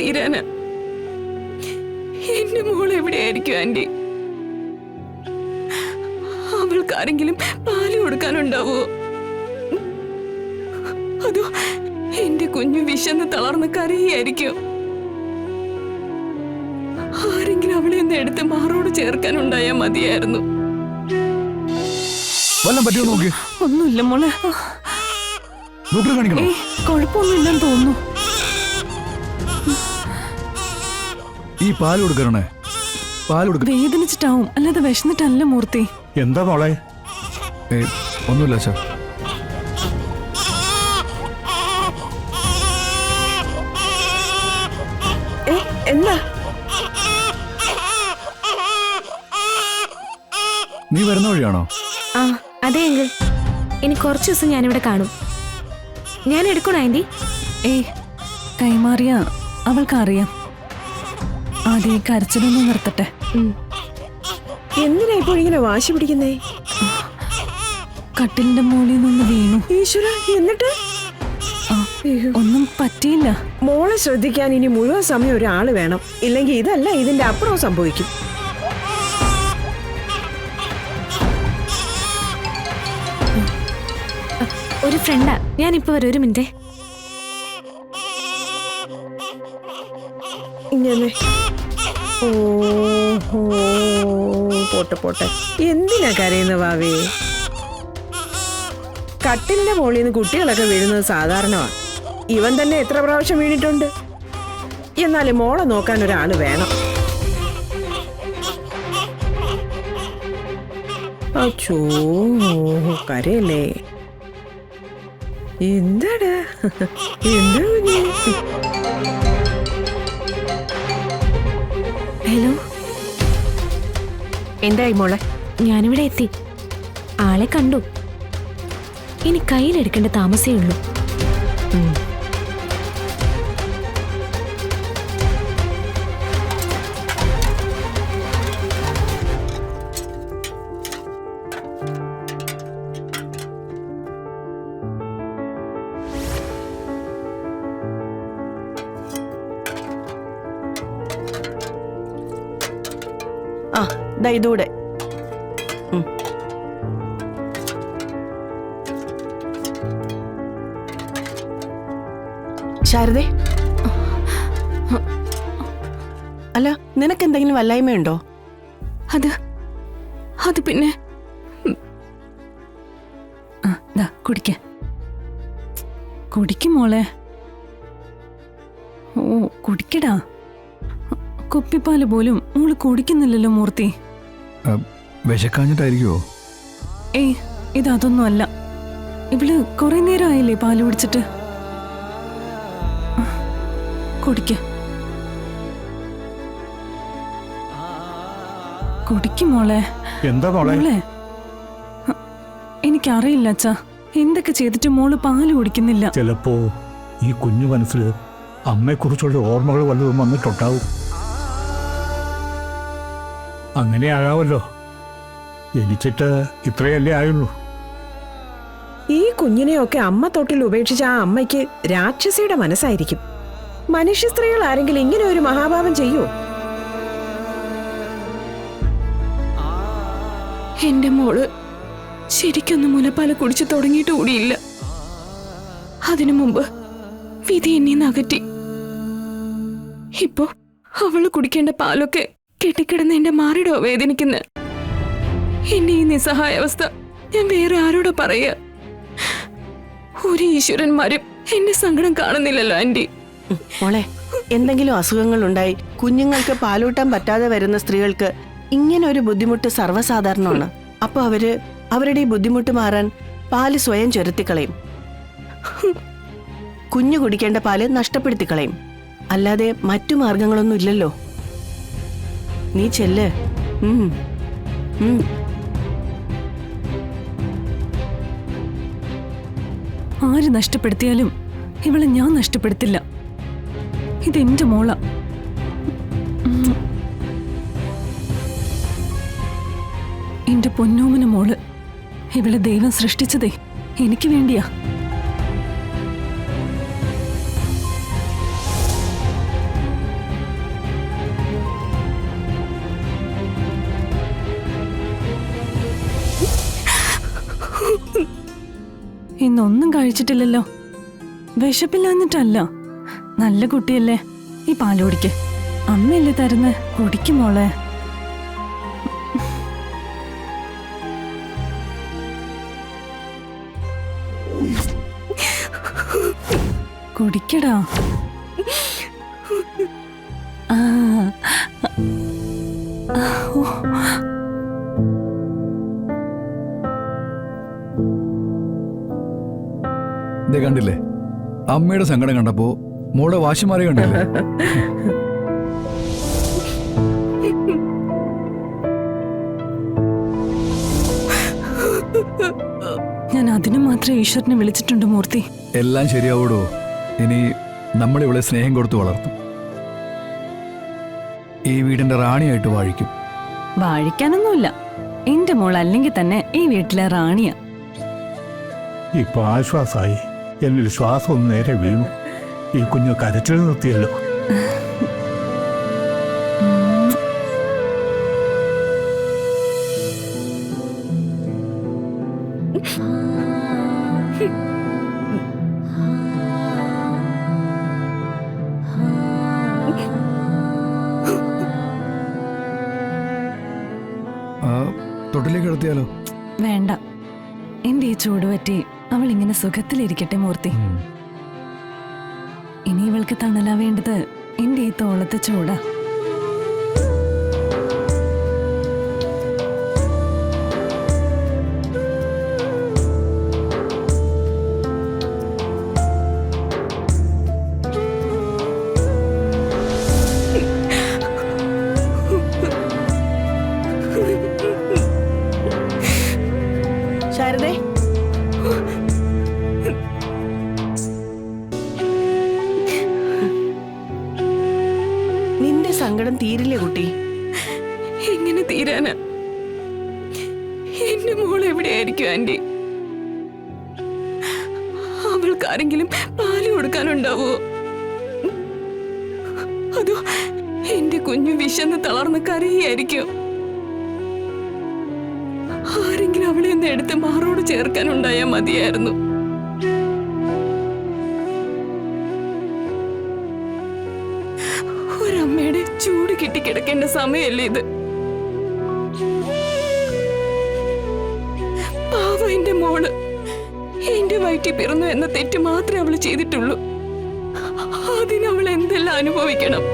തീരാനാ? എന്റെ മോൾ എവിടെയായിരിക്കും ആന്റി? അവൾക്കാരെങ്കിലും പാല് കൊടുക്കാനുണ്ടാവോ? അതോ എന്റെ കുഞ്ഞു വിശന്ന് തളർന്ന് കരയായിരിക്കും? ആരെങ്കിലും അവളെ ഒന്ന് എടുത്ത് മാറോട് ചേർക്കാനുണ്ടായാ മതിയായിരുന്നു. ഒന്നുമില്ല മോളെ, കുഴപ്പമൊന്നുമില്ലെന്ന് തോന്നുന്നു. ഈ പാല് കൊടുക്കണേ. വേദനിച്ചിട്ടാവും, അല്ലാതെ വിശന്നിട്ടല്ല മൂർത്തി. എന്താ മോളെ? ഒന്നുമില്ല അച്ഛാ. എന്താ? നീ വരുന്ന വഴിയാണോ? ആ അതെ അങ്കിൾ, ഇനി കുറച്ച് ദിവസം ഞാനിവിടെ കാണും. ഞാൻ എടുക്കണോ ആന്റി? കൈമാറിയ അവൾക്കറിയാം. ആദ്യം ഈ കരച്ചിലൊന്നും നിർത്തട്ടെ. എന്തിനാ ഇപ്പോൾ ഇങ്ങനെ വാശി പിടിക്കുന്നേ? കട്ടിലിന്റെ മുകളിൽ നിന്ന് വീണു. ഈശ്വര, എന്നിട്ട്? ഒന്നും പറ്റിയില്ല. മോളെ ശ്രദ്ധിക്കാൻ ഇനി മുഴുവൻ സമയം ഒരാള് വേണം, ഇല്ലെങ്കിൽ ഇതല്ല ഇതിന്റെ അപ്പുറം സംഭവിക്കും. ഒരു ഫ്രണ്ടാ, ഞാനിപ്പോ വരും, ഒരു മിനിറ്റ്. ഇങ്ങനെ ഓഹോ, പോട്ടെ പോട്ടെ. എന്തിനാ കരയുന്ന വാവേ? കട്ടിലിന്റെ മുകളിൽ നിന്ന് കുട്ടികളൊക്കെ വീഴുന്നത് സാധാരണമാണ്. ഇവൻ തന്നെ എത്ര പ്രാവശ്യം വീണിട്ടുണ്ട്. എന്നാലും മോളെ നോക്കാൻ ഒരാള് വേണം. അച്ചോ, കരയല്ലേ? എന്താടാ എന്താ? ഹലോ, എന്തായി മോളെ? ഞാനിവിടെ എത്തി. ആളെ കണ്ടു. ഇനി കയ്യിലെടുക്കേണ്ട താമസേ ഉള്ളൂ. ആ ദാ ഇതൂടെ. ശാരദേ, അല്ല നിനക്കെന്തെങ്കിലും വല്ലായ്മയുണ്ടോ? അത് പിന്നെ കുടിക്കും മോളെ. ഓ കുടിക്കടാ. കുപ്പിപ്പാല് പോലും മോള് കുടിക്കുന്നില്ലല്ലോ മൂർത്തി. വിശക്കാഞ്ഞിട്ടായിരിക്കുവോ? ഇതൊന്നും അല്ല. ഇവള് കുറെ നേരമായില്ലേ പാല് കുടിച്ചിട്ട്. കുടിക്കും മോളെ. എന്താ മോളെ? എനിക്കറിയില്ല അച്ഛാ, എന്തൊക്കെ ചെയ്തിട്ട് മോള് പാല് കുടിക്കുന്നില്ല. ചിലപ്പോ ഈ കുഞ്ഞു മനസ്സിൽ അമ്മയെക്കുറിച്ചുള്ള ഓർമ്മകൾ വല്ലതും വന്നിട്ടുണ്ടാവും. അങ്ങനെ ആകാമല്ലോ. ജനിച്ചിട്ട് ഇത്രയല്ലേ ആയുള്ളൂ. ഈ കുഞ്ഞിനെയൊക്കെ അമ്മ തൊട്ടിൽ ഉപേക്ഷിച്ച ആ അമ്മയ്ക്ക് രാക്ഷസിയുടെ മനസ്സായിരിക്കും. മനുഷ്യ സ്ത്രീകൾ ആരെങ്കിലും ഇങ്ങനെ ഒരു മഹാഭാവം ചെയ്യൂ? എന്റെ മോള് ശരിക്കൊന്നും മുലപ്പാല് കുടിച്ചു തുടങ്ങിയിട്ട് കൂടിയില്ല. അതിനു മുമ്പ് വിധി എന്നെ അകറ്റി. ഇപ്പോ അവള് കുടിക്കേണ്ട പാലൊക്കെ കെട്ടിക്കിടന്ന് എന്റെ മാറിടോ വേദനിക്കുന്ന. എന്റെ ഈ നിസ്സഹായ അവസ്ഥ ഞാൻ വേറെ ആരോടോ പറയാ? ഒരു ഈശ്വരന്മാരും എന്റെ സങ്കടം കാണുന്നില്ലല്ലോ ആന്റി. മോളെ, എന്തെങ്കിലും അസുഖങ്ങൾ ഉണ്ടായി കുഞ്ഞുങ്ങൾക്ക് പാലൂട്ടാൻ പറ്റാതെ വരുന്ന സ്ത്രീകൾക്ക് ഇങ്ങനെ ഒരു ബുദ്ധിമുട്ട് സർവ്വസാധാരണമാണ്. അപ്പൊ അവരുടെ ഈ ബുദ്ധിമുട്ട് മാറാൻ പാല് സ്വയം ചുരത്തിക്കളയും. കുഞ്ഞു കുടിക്കേണ്ട പാല് നഷ്ടപ്പെടുത്തിക്കളയും. അല്ലാതെ മറ്റു മാർഗങ്ങളൊന്നും ഇല്ലല്ലോ. നീ ചെല്ല്. ആര് നഷ്ടപ്പെടുത്തിയാലും ഇവളെ ഞാൻ നഷ്ടപ്പെടുത്തില്ല. ഇതെന്റെ മോള. എന്റെ പൊന്നോമന മോള്. ഇവളെ ദൈവം സൃഷ്ടിച്ചതേ എനിക്ക് വേണ്ടിയാ. ഇന്നൊന്നും കഴിച്ചിട്ടില്ലല്ലോ. വിശപ്പില്ലാഞ്ഞിട്ടല്ല, നല്ല കുട്ടിയല്ലേ. ഈ പാല് കുടിക്ക്. അമ്മയല്ലേ തരുന്ന്, കുടിക്കും മോളെ. കുടിക്കടാ. ആ ഓ. കണ്ടില്ലേ, അമ്മയുടെ സങ്കടം കണ്ടപ്പോ മോളെ വാശിമാറി കണ്ടില്ലേ. ഞാൻ അതിനു മാത്രമേ ഈശ്വരനെ വിളിച്ചിട്ടുണ്ട് മൂർത്തി. എല്ലാം ശരിയാവൂടോ. ഇനി നമ്മളിവളെ സ്നേഹം കൊടുത്ത് വളർത്തും. ഈ വീടിന്റെ റാണിയായിട്ട് വാഴിക്കും. വാഴിക്കാനൊന്നുമില്ല, എന്റെ മോൾ അല്ലെങ്കിൽ തന്നെ ഈ വീട്ടിലെ റാണിയാ. ഇപ്പൊ ആശ്വാസമായി. എന്നിൽ ശ്വാസം ഒന്ന് നേരെ വീണു. ഈ കുഞ്ഞു കരച്ചിൽ നിർത്തിയല്ലോ. തൊട്ടിലേക്ക് കിടത്തിയാലോ? വേണ്ട, എന്റെ ഈ ചൂട് പറ്റി അവൾ ഇങ്ങനെ സുഖത്തിലിരിക്കട്ടെ മൂർത്തി. ഇനി ഇവൾക്ക് തണലാ വേണ്ടത് എന്റെ ഈ തോളത്തെ ചൂടാ. ശാരദേ, നിന്റെ സങ്കടം തീരില്ലേ കുട്ടി? എങ്ങനെ തീരാനാ? എന്റെ മോൾ എവിടെയായിരിക്കും ആന്റി? അവൾക്കാരെങ്കിലും പാല് കൊടുക്കാനുണ്ടാവോ? അതോ എന്റെ കുഞ്ഞു വിശന്ന് തളർന്ന് കരയായിരിക്കും? ആരെങ്കിലും അവളെ ഒന്ന് എടുത്ത് മാറോട് ചേർക്കാനുണ്ടായാൽ മതിയായിരുന്നു. ഒരമ്മയുടെ ചൂട് കിട്ടിക്കിടക്കേണ്ട സമയല്ലേ ഇത്? പാവ എന്റെ മോള് എന്റെ വയറ്റിൽ പിറന്നു എന്ന തെറ്റ് മാത്രമേ അവള് ചെയ്തിട്ടുള്ളൂ. അതിനവൾ എന്തെല്ലാം അനുഭവിക്കണം.